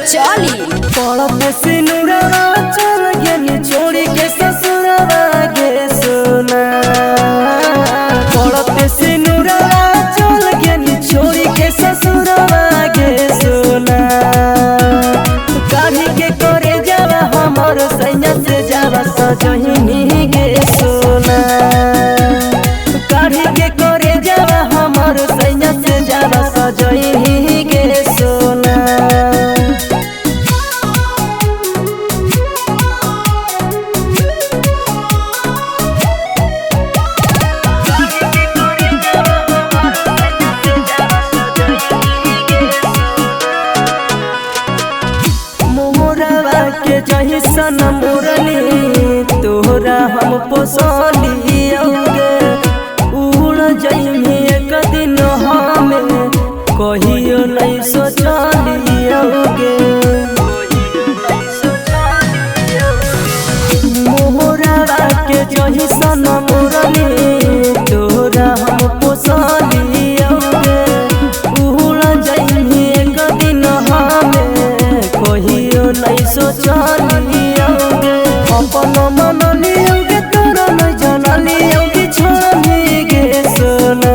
चली पड़ते सिनुरवा चल गनी छोड़ी के ससुरवा गे सोना। पड़ते सिनुरवा चल गनी छोड़ी के ससुरवा गे सोना। काढ़ी के करे जावा हमर सैया से जावा सजहिनी गे सोना। काढ़ी के करे जावा हमर सैया से जावा सजहिनी गे सोना। के जही सन मुरली तोहरा हम पोसलियोगे। उड़ जइमी एक दिन हमें कहियो नहीं सोचलियोगे। मोहरा के जही सन मुरली तोहरा हम पोसलियोगे। उड़ जइमी एक दिन हमें कहियो नहीं सोचलियोगे। अपन मन लियोगे तोरा नहीं जानलियोगे छोड़ी गे सोना।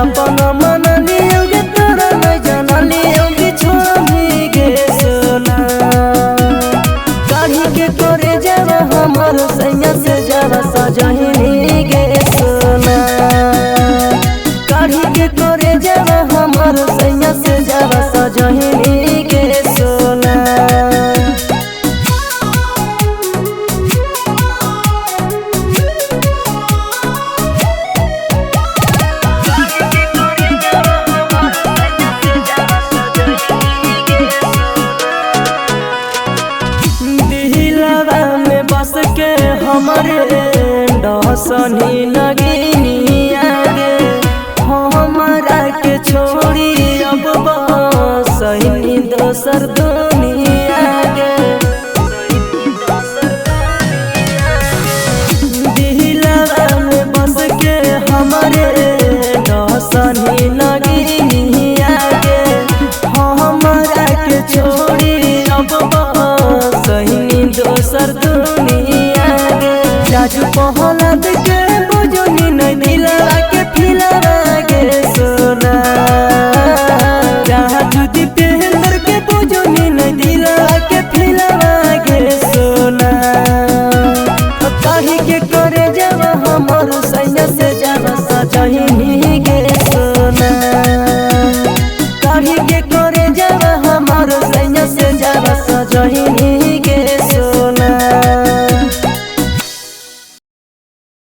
अपन मन लियोगे तोरा नहीं जानलियोगे छोड़ी गे सोना। काढ़ी के करे जावा हमर सैया से जावा सजहिनी गे सोना। काढ़ी के करे जावा हमर सैया से जावा सजहिनी गे सोना। दिलवा में बस के हमरे डसनी नगिनी आगे। हमरा के छोड़ी अब बसहिनी दोसर दुनिया गे। दिलवा में बस के हमरे डसनी नगिनी आगे। हमरा के छोड़ी अब बसहिनी दोसर दुनिया गे। राजू पहलत के बुझनी नहीं दिलवा के फिलवा गे सोना। राजू दीपेंद्र के बुझनी नहीं दिलवा के फिलवा गे सोना। काढ़ी के करे जावा हमर